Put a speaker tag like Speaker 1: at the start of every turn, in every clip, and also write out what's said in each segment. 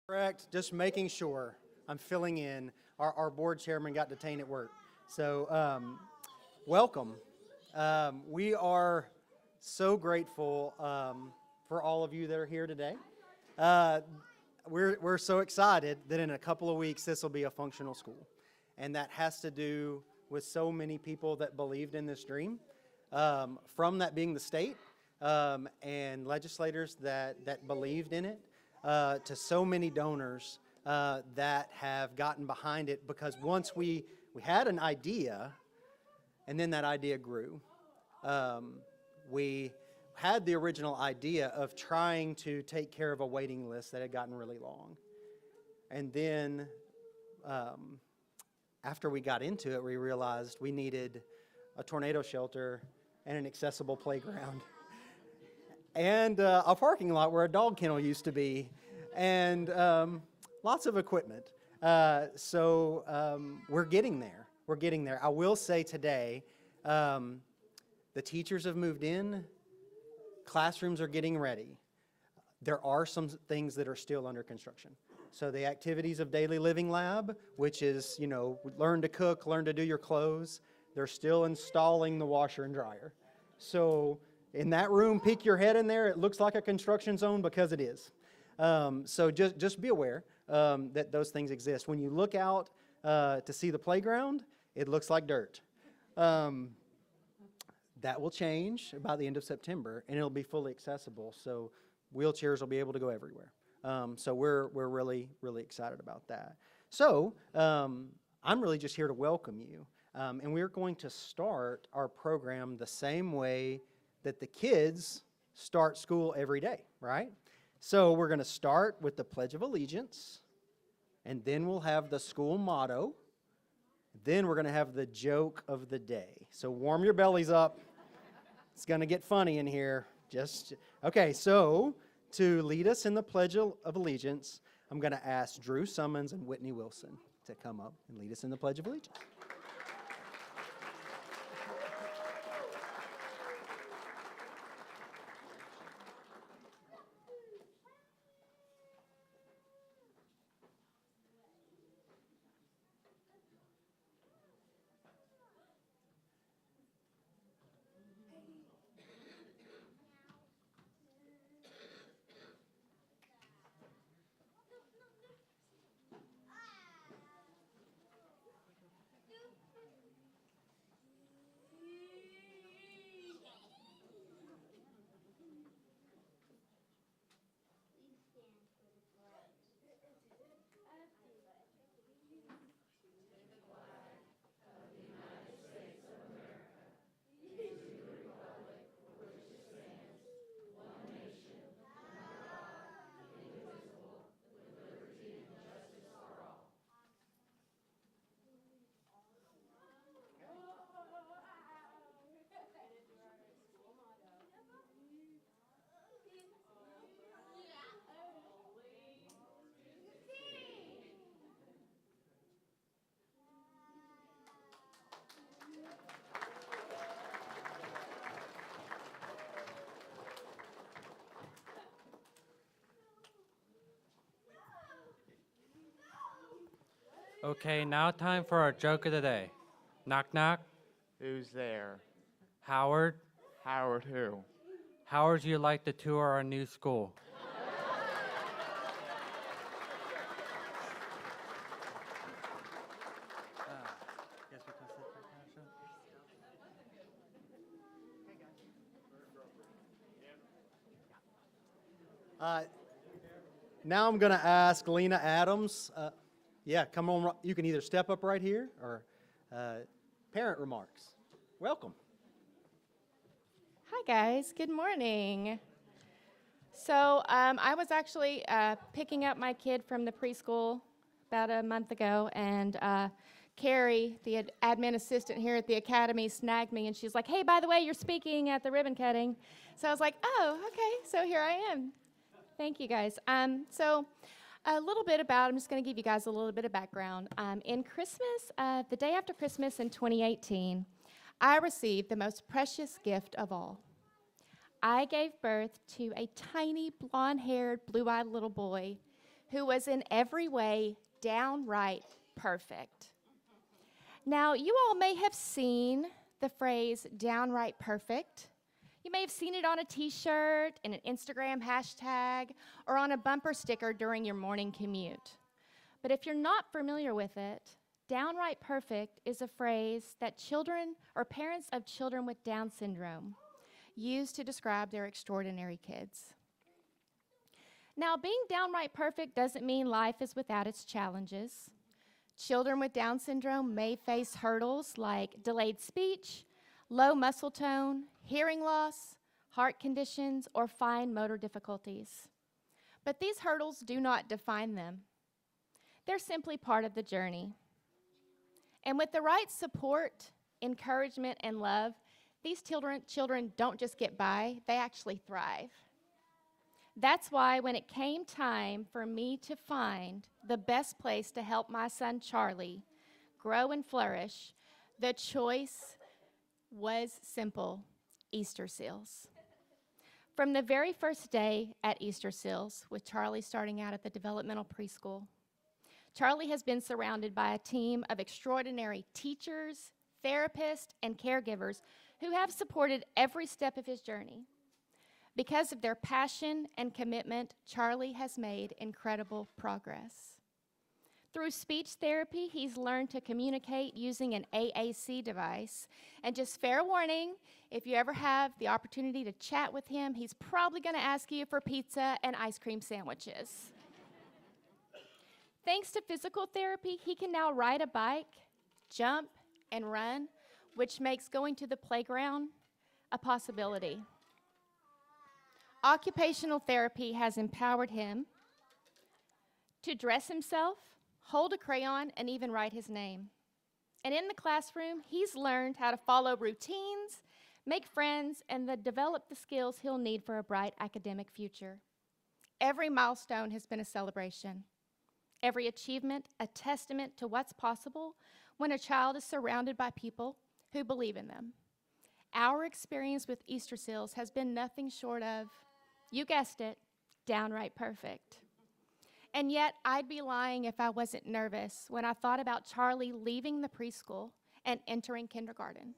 Speaker 1: Correct. Just making sure I'm filling in. Our board chairman got detained at work. So welcome. We are so grateful for all of you that are here today. We're so excited that in a couple of weeks this will be a functional school. And that has to do with so many people that believed in this dream. From that being the state and legislators that believed in it. To so many donors that have gotten behind it, because once we had an idea and then that idea grew. We had the original idea of trying to take care of a waiting list that had gotten really long. And then after we got into it, we realized we needed a tornado shelter and an accessible playground. And a parking lot where a dog kennel used to be, and lots of equipment. So we're getting there. We're getting there. I will say today, the teachers have moved in. Classrooms are getting ready. There are some things that are still under construction. So the activities of daily living lab, which is, learn to cook, learn to do your clothes, they're still installing the washer and dryer. So in that room, peek your head in there. It looks like a construction zone because it is. So just be aware that those things exist. When you look out to see the playground, it looks like dirt. That will change about the end of September, and it'll be fully accessible. So wheelchairs will be able to go everywhere. So we're really, really excited about that. So I'm really just here to welcome you. And we're going to start our program the same way that the kids start school every day, right? So we're going to start with the Pledge of Allegiance, and then we'll have the school motto. Then we're going to have the joke of the day. So warm your bellies up. It's going to get funny in here. Okay, so to lead us in the Pledge of Allegiance, I'm going to ask Drew Summons and Whitney Wilson to come up and lead us in the Pledge of Allegiance.
Speaker 2: Okay, now time for our joke of the day. Knock, knock.
Speaker 3: Who's there?
Speaker 2: Howard.
Speaker 3: Howard who?
Speaker 2: How would you like to tour our new school?
Speaker 1: Now I'm going to ask Lena Adams. Come on. You can either step up right here or parent remarks. Welcome.
Speaker 4: Hi, guys. Good morning. So I was actually picking up my kid from the preschool about a month ago, and Carrie, the admin assistant here at the academy, snagged me, and she's like, hey, by the way, you're speaking at the ribbon cutting. So I was like, oh, okay, so here I am. Thank you, guys. So a little bit about, I'm just going to give you guys a little bit of background. In Christmas, the day after Christmas in 2018, I received the most precious gift of all. I gave birth to a tiny, blonde-haired, blue-eyed little boy who was in every way downright perfect. Now, you all may have seen the phrase downright perfect. You may have seen it on a t-shirt, in an Instagram hashtag, or on a bumper sticker during your morning commute. But if you're not familiar with it, downright perfect is a phrase that children or parents of children with Down syndrome use to describe their extraordinary kids. Now, being downright perfect doesn't mean life is without its challenges. Children with Down syndrome may face hurdles like delayed speech, low muscle tone, hearing loss, heart conditions, or fine motor difficulties. But these hurdles do not define them. They're simply part of the journey. And with the right support, encouragement, and love, these children don't just get by, they actually thrive. That's why when it came time for me to find the best place to help my son Charlie grow and flourish, the choice was simple: Easterseals. From the very first day at Easterseals, with Charlie starting out at the developmental preschool, Charlie has been surrounded by a team of extraordinary teachers, therapists, and caregivers who have supported every step of his journey. Because of their passion and commitment, Charlie has made incredible progress. Through speech therapy, he's learned to communicate using an AAC device. And just fair warning, if you ever have the opportunity to chat with him, he's probably going to ask you for pizza and ice cream sandwiches. Thanks to physical therapy, he can now ride a bike, jump, and run, which makes going to the playground a possibility. Occupational therapy has empowered him to dress himself, hold a crayon, and even write his name. And in the classroom, he's learned how to follow routines, make friends, and develop the skills he'll need for a bright academic future. Every milestone has been a celebration. Every achievement, a testament to what's possible when a child is surrounded by people who believe in them. Our experience with Easterseals has been nothing short of, you guessed it, downright perfect. And yet, I'd be lying if I wasn't nervous when I thought about Charlie leaving the preschool and entering kindergarten.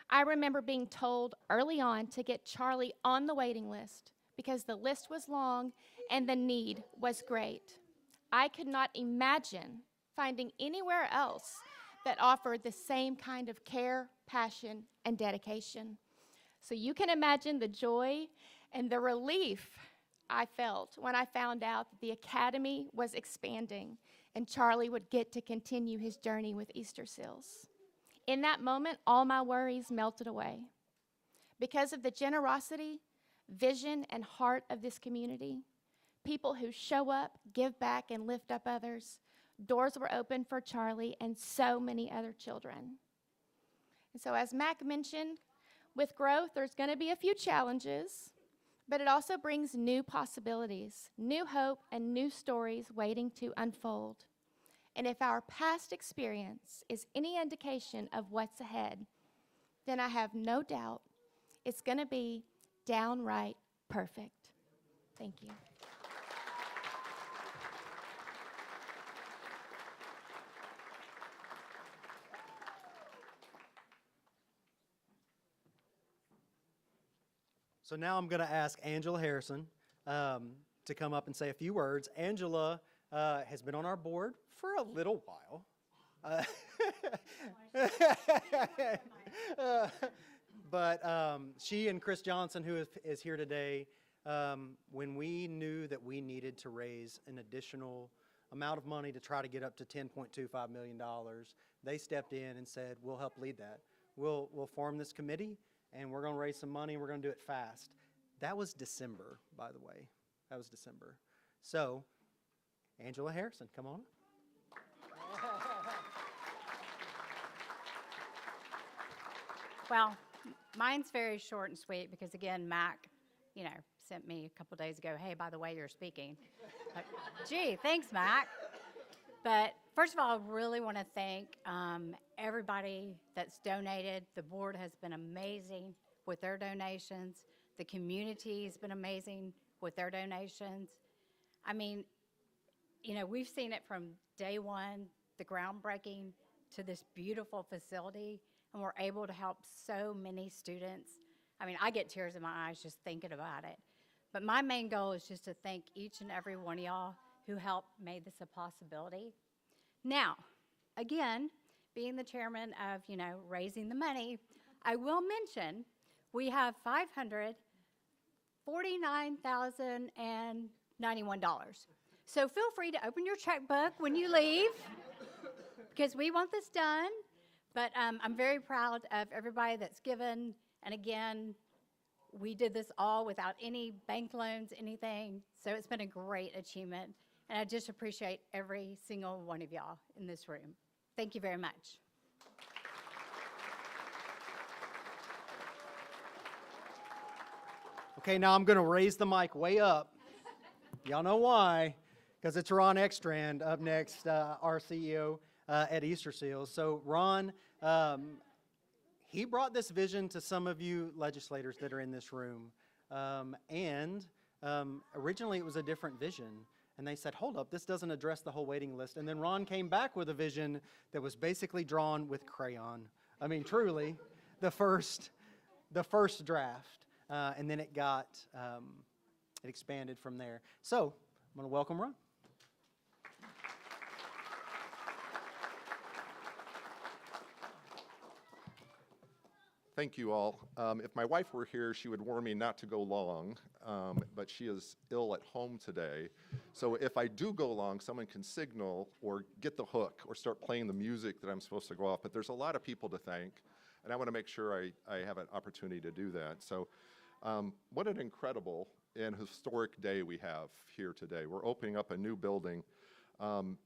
Speaker 4: I remember being told early on to get Charlie on the waiting list because the list was long and the need was great. I could not imagine finding anywhere else that offered the same kind of care, passion, and dedication. So you can imagine the joy and the relief I felt when I found out that the academy was expanding and Charlie would get to continue his journey with Easterseals. In that moment, all my worries melted away. Because of the generosity, vision, and heart of this community, people who show up, give back, and lift up others, doors were open for Charlie and so many other children. And so as Mac mentioned, with growth, there's going to be a few challenges, but it also brings new possibilities, new hope, and new stories waiting to unfold. And if our past experience is any indication of what's ahead, then I have no doubt it's going to be downright perfect. Thank you.
Speaker 1: So now I'm going to ask Angela Harrison to come up and say a few words. Angela has been on our board for a little while. But she and Chris Johnson, who is here today, when we knew that we needed to raise an additional amount of money to try to get up to $10.25 million, they stepped in and said, we'll help lead that. We'll form this committee, and we're going to raise some money, and we're going to do it fast. That was December, by the way. That was December. So, Angela Harrison, come on.
Speaker 5: Well, mine's very short and sweet because, again, Mac, sent me a couple days ago, hey, by the way, you're speaking. Like, gee, thanks, Mac. But first of all, I really want to thank everybody that's donated. The board has been amazing with their donations. The community has been amazing with their donations. I mean, you know, we've seen it from day one, the groundbreaking, to this beautiful facility, and we're able to help so many students. I mean, I get tears in my eyes just thinking about it. But my main goal is just to thank each and every one of y'all who helped make this a possibility. Now, again, being the chairman of, you know, raising the money, I will mention we have $549,091. So feel free to open your checkbook when you leave, because we want this done. But I'm very proud of everybody that's given. And again, we did this all without any bank loans, anything. So it's been a great achievement. And I just appreciate every single one of y'all in this room. Thank you very much.
Speaker 1: Okay, now I'm going to raise the mic way up. Y'all know why, because it's Ron Ekstrand up next, our CEO at Easterseals. So Ron, he brought this vision to some of you legislators that are in this room. Originally it was a different vision. And they said, hold up, this doesn't address the whole waiting list. And then Ron came back with a vision that was basically drawn with crayon. I mean, truly, the first draft. And then it expanded from there. So I'm going to welcome Ron.
Speaker 6: Thank you all. If my wife were here, she would warn me not to go long, but she is ill at home today. So if I do go long, someone can signal or get the hook or start playing the music that I'm supposed to go off. But there's a lot of people to thank, and I want to make sure I have an opportunity to do that. So what an incredible and historic day we have here today. We're opening up a new building, and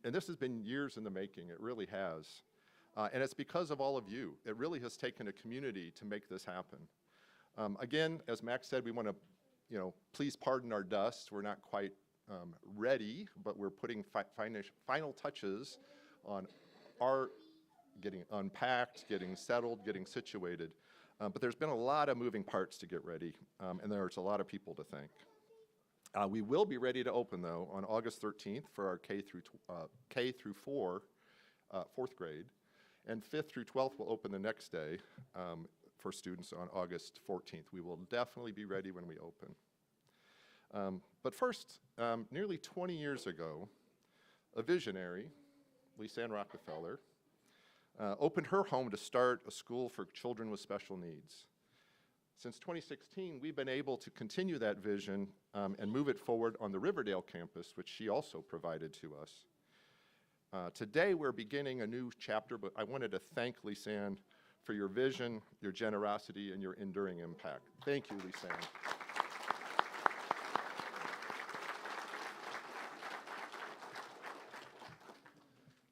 Speaker 6: this has been years in the making. It really has. And it's because of all of you. It really has taken a community to make this happen. Again, as Max said, we want to, please pardon our dust. We're not quite ready, but we're putting final touches on our getting unpacked, getting settled, getting situated. But there's been a lot of moving parts to get ready, and there's a lot of people to thank. We will be ready to open, though, on August 13th for our K through 4, 4th grade. And 5th through 12th will open the next day for students on August 14th. We will definitely be ready when we open. But first, nearly 20 years ago, a visionary, Lisanne Rockefeller, opened her home to start a school for children with special needs. Since 2016, we've been able to continue that vision and move it forward on the Riverdale campus, which she also provided to us. Today, we're beginning a new chapter, but I wanted to thank Lisanne for your vision, your generosity, and your enduring impact. Thank you, Lisanne.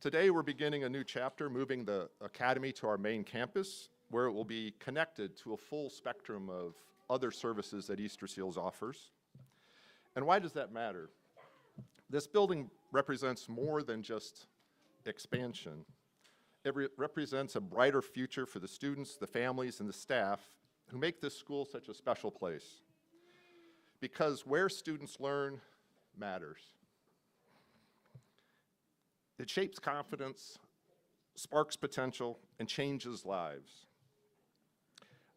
Speaker 6: Today, we're beginning a new chapter, moving the academy to our main campus, where it will be connected to a full spectrum of other services that Easterseals offers. And why does that matter? This building represents more than just expansion. It represents a brighter future for the students, the families, and the staff who make this school such a special place. Because where students learn matters. It shapes confidence, sparks potential, and changes lives.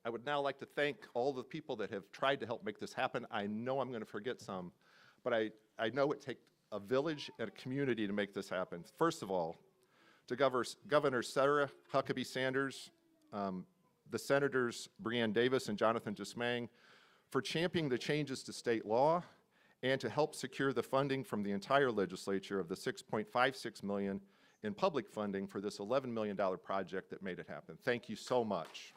Speaker 6: I would now like to thank all the people that have tried to help make this happen. I know I'm going to forget some, but I know it takes a village and a community to make this happen. First of all, to Governor Sarah Huckabee Sanders, the Senators Breanne Davis and Jonathan Dismang, for championing the changes to state law and to help secure the funding from the entire legislature of the $6.56 million in public funding for this $11 million project that made it happen. Thank you so much.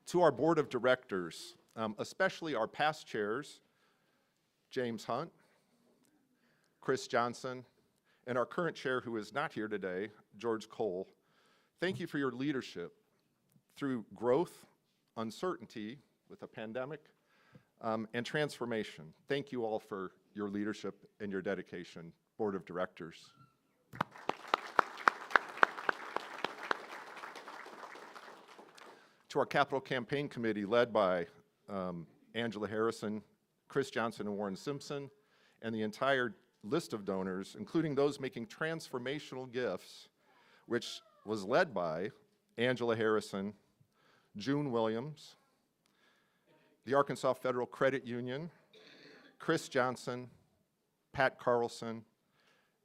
Speaker 6: To our board of directors, especially our past chairs, James Hunt, Chris Johnson, and our current chair who is not here today, George Cole, thank you for your leadership through growth, uncertainty with a pandemic, and transformation. Thank you all for your leadership and your dedication, board of directors. To our Capital Campaign Committee led by Angela Harrison, Chris Johnson, and Warren Simpson, and the entire list of donors, including those making transformational gifts, which was led by Angela Harrison, June Williams, the Arkansas Federal Credit Union, Chris Johnson, Pat Carlson,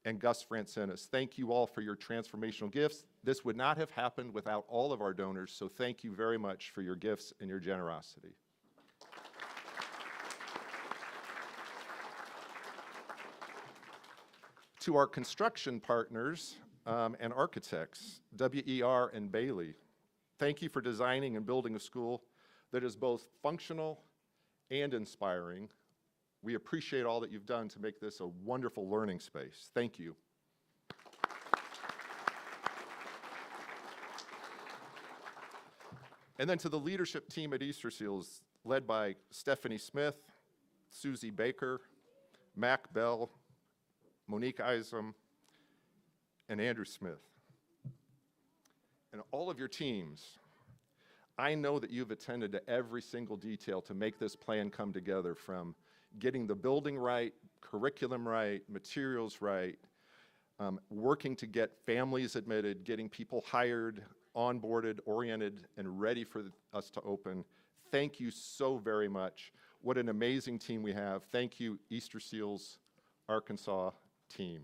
Speaker 6: and Gus Francinis. Thank you all for your transformational gifts. This would not have happened without all of our donors, so thank you very much for your gifts and your generosity. To our construction partners and architects, WER and Bailey, thank you for designing and building a school that is both functional and inspiring. We appreciate all that you've done to make this a wonderful learning space. Thank you. And then to the leadership team at Easterseals, led by Stephanie Smith, Susie Baker, Mac Bell, Monique Isom, and Andrew Smith. And all of your teams, I know that you've attended to every single detail to make this plan come together, from getting the building right, curriculum right, materials right, working to get families admitted, getting people hired, onboarded, oriented, and ready for us to open. Thank you so very much. What an amazing team we have. Thank you, Easterseals Arkansas team.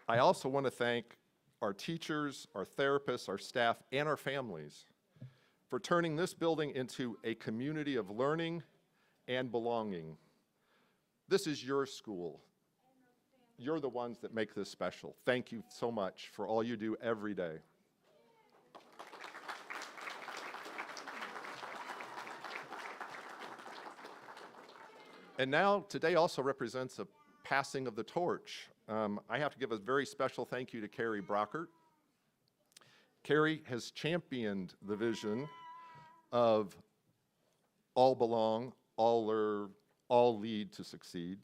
Speaker 6: I also want to thank our teachers, our therapists, our staff, and our families for turning this building into a community of learning and belonging. This is your school. You're the ones that make this special. Thank you so much for all you do every day. And now, today also represents a passing of the torch. I have to give a very special thank you to Carrie Brockert. Carrie has championed the vision of all belong, all learn, all lead to succeed.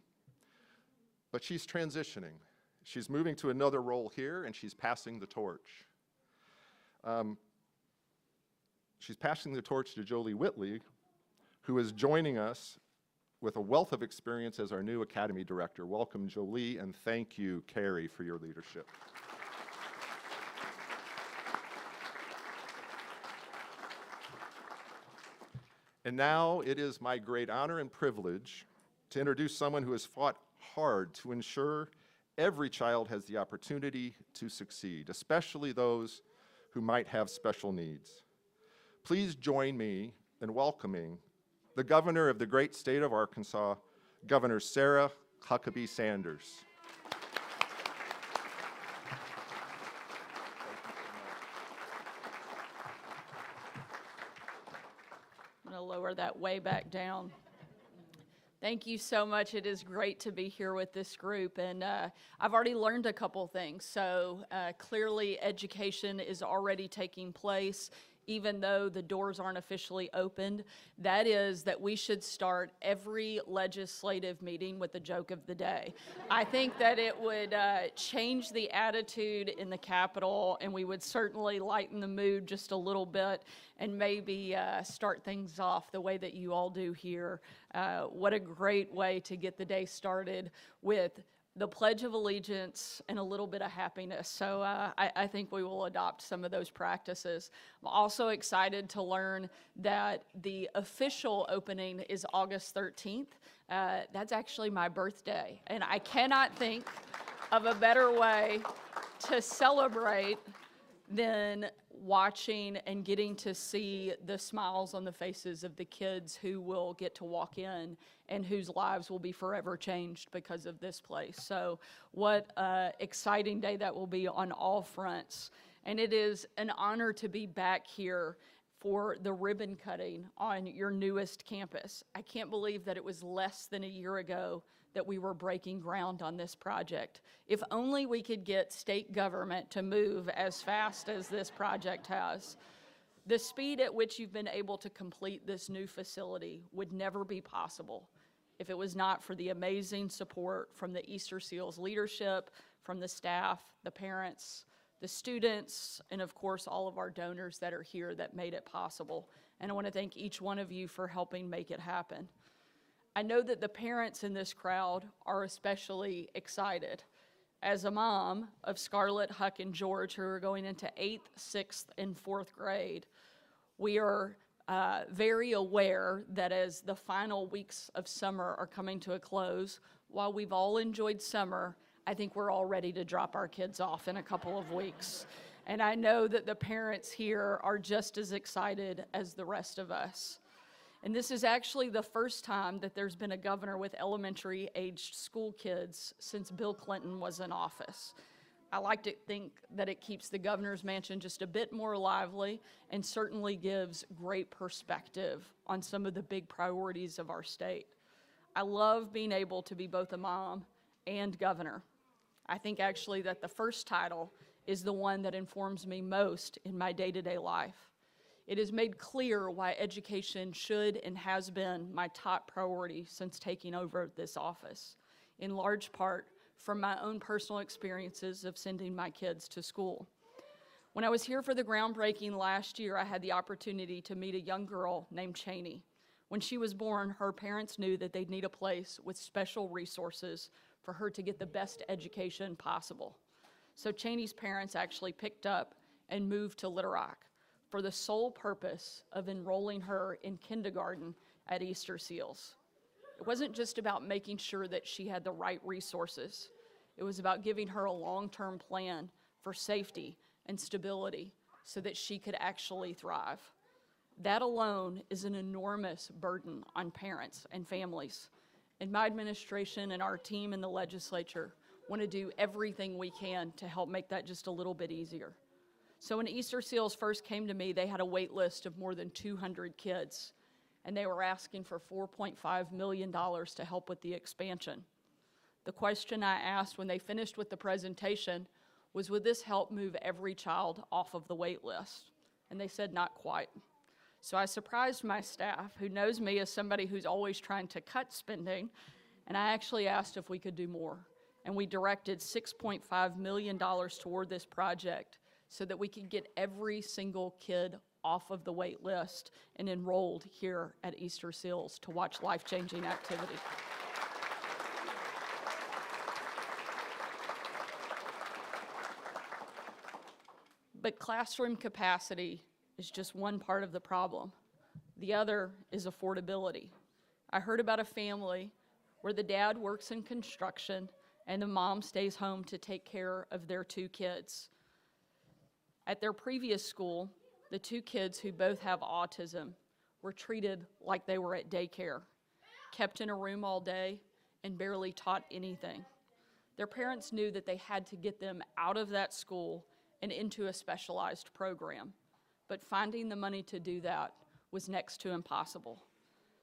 Speaker 6: But she's transitioning. She's moving to another role here, and she's passing the torch. She's passing the torch to Jolie Whitley, who is joining us with a wealth of experience as our new Academy Director. Welcome, Jolie, and thank you, Carrie, for your leadership. And now it is my great honor and privilege to introduce someone who has fought hard to ensure every child has the opportunity to succeed, especially those who might have special needs. Please join me in welcoming the governor of the great state of Arkansas, Governor Sarah Huckabee Sanders.
Speaker 7: I'm going to lower that way back down. Thank you so much. It is great to be here with this group, and I've already learned a couple things. So clearly education is already taking place, even though the doors aren't officially opened. That is that we should start every legislative meeting with the joke of the day. I think that it would change the attitude in the Capitol, and we would certainly lighten the mood just a little bit, and maybe start things off the way that you all do here. What a great way to get the day started with the Pledge of Allegiance and a little bit of happiness. So I think we will adopt some of those practices. I'm also excited to learn that the official opening is August 13th. That's actually my birthday, and I cannot think of a better way to celebrate than watching and getting to see the smiles on the faces of the kids who will get to walk in and whose lives will be forever changed because of this place. So what an exciting day that will be on all fronts. And it is an honor to be back here for the ribbon cutting on your newest campus. I can't believe that it was less than a year ago that we were breaking ground on this project. If only we could get state government to move as fast as this project has. The speed at which you've been able to complete this new facility would never be possible if it was not for the amazing support from the Easterseals leadership, from the staff, the parents, the students, and of course all of our donors that are here that made it possible. And I want to thank each one of you for helping make it happen. I know that the parents in this crowd are especially excited. As a mom of Scarlett, Huck, and George, who are going into 8th, 6th, and 4th grade, we are very aware that as the final weeks of summer are coming to a close, while we've all enjoyed summer, I think we're all ready to drop our kids off in a couple of weeks. And I know that the parents here are just as excited as the rest of us. And this is actually the first time that there's been a governor with elementary-aged school kids since Bill Clinton was in office. I like to think that it keeps the governor's mansion just a bit more lively and certainly gives great perspective on some of the big priorities of our state. I love being able to be both a mom and governor. I think actually that the first title is the one that informs me most in my day-to-day life. It is made clear why education should and has been my top priority since taking over this office, in large part from my own personal experiences of sending my kids to school. When I was here for the groundbreaking last year, I had the opportunity to meet a young girl named Cheney. When she was born, her parents knew that they'd need a place with special resources for her to get the best education possible. So Cheney's parents actually picked up and moved to Little Rock for the sole purpose of enrolling her in kindergarten at Easterseals. It wasn't just about making sure that she had the right resources. It was about giving her a long-term plan for safety and stability so that she could actually thrive. That alone is an enormous burden on parents and families. And my administration and our team in the legislature want to do everything we can to help make that just a little bit easier. So when Easterseals first came to me, they had a wait list of more than 200 kids, and they were asking for $4.5 million to help with the expansion. The question I asked when they finished with the presentation was, would this help move every child off of the wait list? And they said not quite. So I surprised my staff, who knows me as somebody who's always trying to cut spending, and I actually asked if we could do more. And we directed $6.5 million toward this project so that we could get every single kid off of the wait list and enrolled here at Easterseals to watch life-changing activity. But classroom capacity is just one part of the problem. The other is affordability. I heard about a family where the dad works in construction and the mom stays home to take care of their 2 kids. At their previous school, the 2 kids who both have autism were treated like they were at daycare, kept in a room all day, and barely taught anything. Their parents knew that they had to get them out of that school and into a specialized program, but finding the money to do that was next to impossible.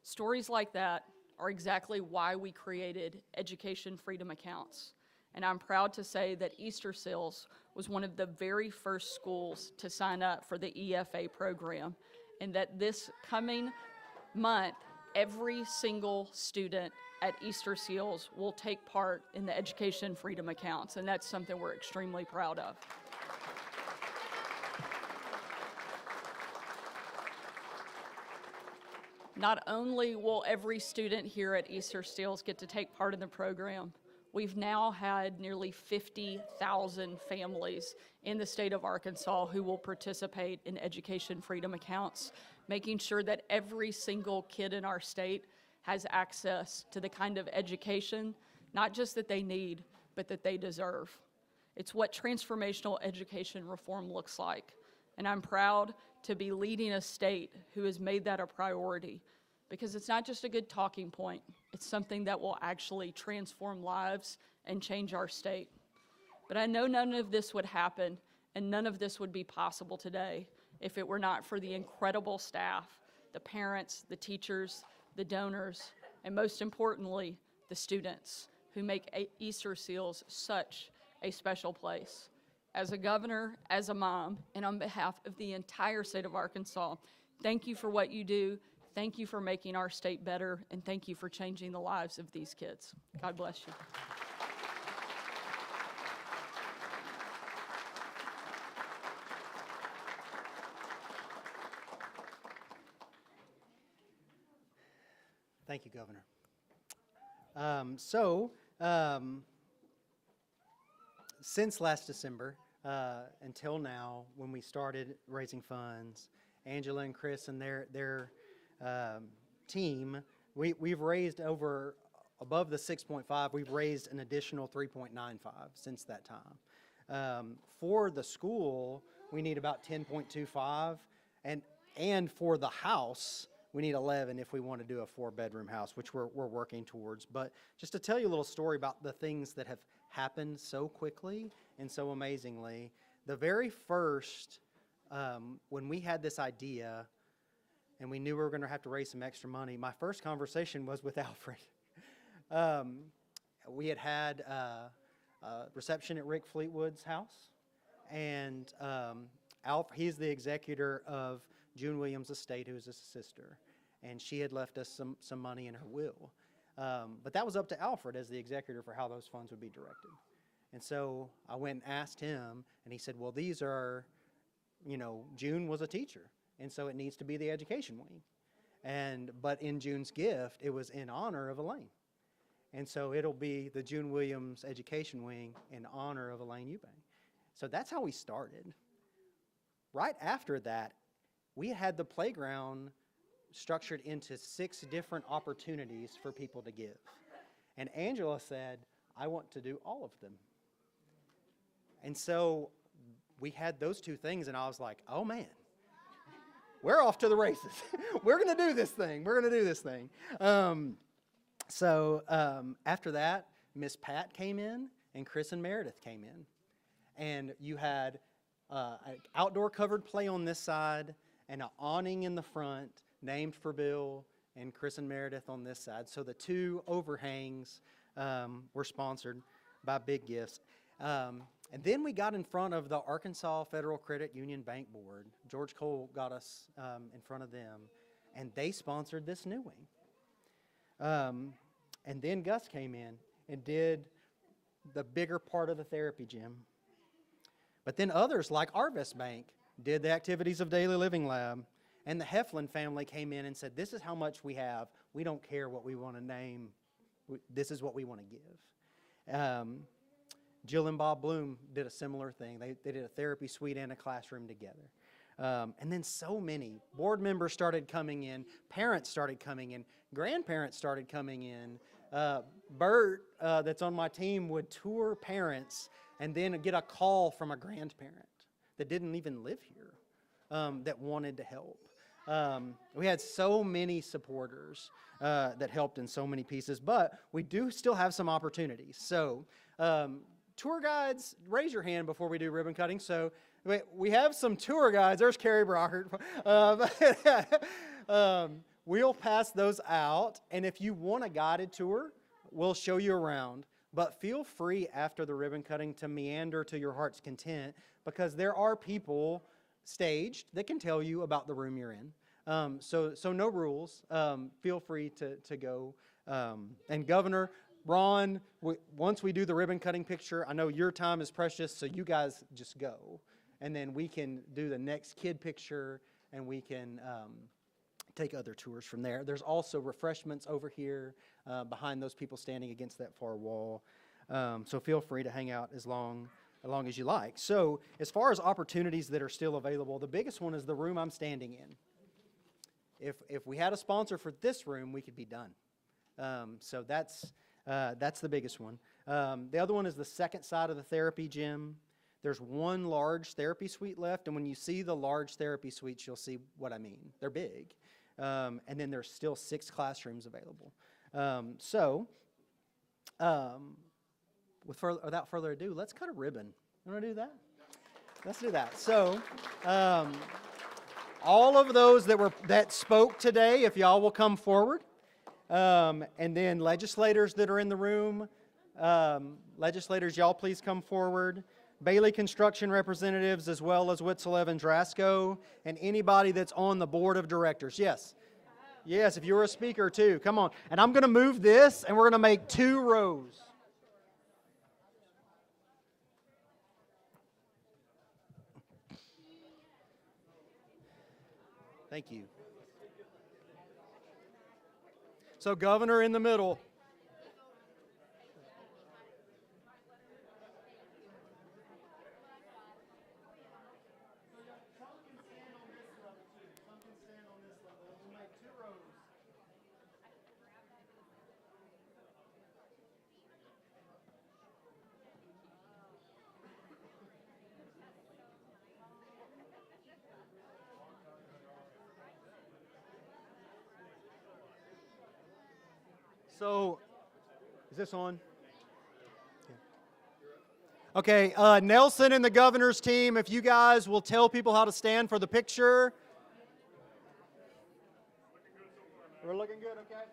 Speaker 7: Stories like that are exactly why we created Education Freedom Accounts. And I'm proud to say that Easterseals was one of the very first schools to sign up for the EFA program, and that this coming month, every single student at Easterseals will take part in the Education Freedom Accounts, and that's something we're extremely proud of. Not only will every student here at Easterseals get to take part in the program, we've now had nearly 50,000 families in the state of Arkansas who will participate in Education Freedom Accounts, making sure that every single kid in our state has access to the kind of education, not just that they need, but that they deserve. It's what transformational education reform looks like. And I'm proud to be leading a state who has made that a priority, because it's not just a good talking point, it's something that will actually transform lives and change our state. But I know none of this would happen and none of this would be possible today if it were not for the incredible staff, the parents, the teachers, the donors, and most importantly, the students who make Easterseals such a special place. As a governor, as a mom, and on behalf of the entire state of Arkansas, thank you for what you do. Thank you for making our state better, and thank you for changing the lives of these kids. God bless you.
Speaker 1: Thank you, Governor. Since last December until now, when we started raising funds, Angela and Chris and their team, we've raised above the 6.5, we've raised an additional 3.95 since that time. For the school, we need about 10.25, and for the house, we need 11 if we want to do a 4-bedroom house, which we're working towards. But just to tell you a little story about the things that have happened so quickly and so amazingly, the very first, when we had this idea and we knew we were going to have to raise some extra money, my first conversation was with Alfred. We had a reception at Rick Fleetwood's house, and he's the executor of June Williams' estate, who's his sister, and she had left us some money in her will. But that was up to Alfred as the executor for how those funds would be directed. And so I went and asked him, and he said, well, these are, June was a teacher, and so it needs to be the education wing. But in June's gift, it was in honor of Elaine. And so it'll be the June Williams Education Wing in honor of Elaine Eubank. So that's how we started. Right after that, we had the playground structured into 6 different opportunities for people to give. And Angela said, I want to do all of them. And so we had those 2 things, and I was like, oh man, we're off to the races. We're going to do this thing. We're going to do this thing. After that, Miss Pat came in, and Chris and Meredith came in. And you had an outdoor covered play on this side, and an awning in the front named for Bill and Chris and Meredith on this side. So the 2 overhangs were sponsored by Big Gifts. And then we got in front of the Arkansas Federal Credit Union Bank Board. George Cole got us in front of them, and they sponsored this new wing. And then Gus came in and did the bigger part of the therapy gym. But then others, like Arvest Bank, did the Activities of Daily Living Lab, and the Heflin family came in and said, this is how much we have. We don't care what we want to name. This is what we want to give. Jill and Bob Bloom did a similar thing. They did a therapy suite and a classroom together. And then so many board members started coming in, parents started coming in, grandparents started coming in. Bert, that's on my team, would tour parents and then get a call from a grandparent that didn't even live here that wanted to help. We had so many supporters that helped in so many pieces, but we do still have some opportunities. So tour guides, raise your hand before we do ribbon cutting. So we have some tour guides. There's Carrie Brockert. We'll pass those out, and if you want a guided tour, we'll show you around. But feel free after the ribbon cutting to meander to your heart's content, because there are people staged that can tell you about the room you're in. So no rules. Feel free to go. And Governor, Ron, once we do the ribbon cutting picture, I know your time is precious, so you guys just go. And then we can do the next kid picture, and we can take other tours from there. There's also refreshments over here behind those people standing against that far wall. So feel free to hang out as long as you like. So as far as opportunities that are still available, the biggest one is the room I'm standing in. If we had a sponsor for this room, we could be done. So that's the biggest one. The other one is the second side of the therapy gym. There's one large therapy suite left, and when you see the large therapy suites, you'll see what I mean. They're big. And then there's still 6 classrooms available. Without further ado, let's cut a ribbon. You want to do that? Let's do that. So, all of those that spoke today, if y'all will come forward, and then legislators that are in the room, legislators, y'all please come forward. Bailey Construction representatives, as well as Witzel Evans Rasco, and anybody that's on the board of directors. Yes. Yes, if you were a speaker too, come on. And I'm going to move this, and we're going to make 2 rows. Thank you. So, Governor in the middle. So, is this on? Okay, Nelson and the governor's team, if you guys will tell people how to stand for the picture. We're looking good, okay?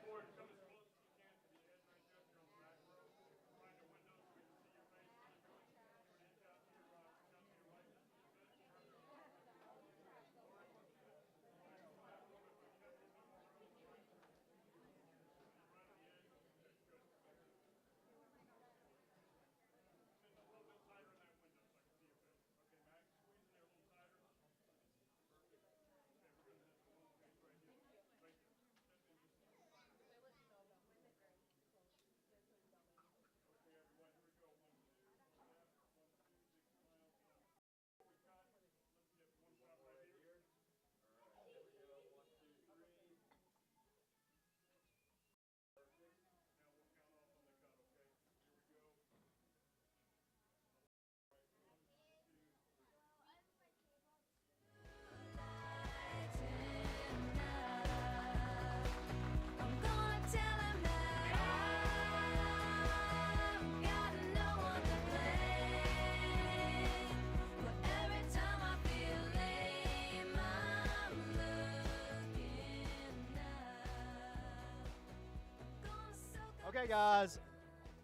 Speaker 1: Okay, guys.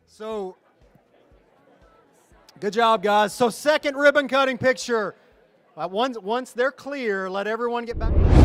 Speaker 1: So, good job, guys. So, second ribbon cutting picture. Once they're clear, let everyone get back.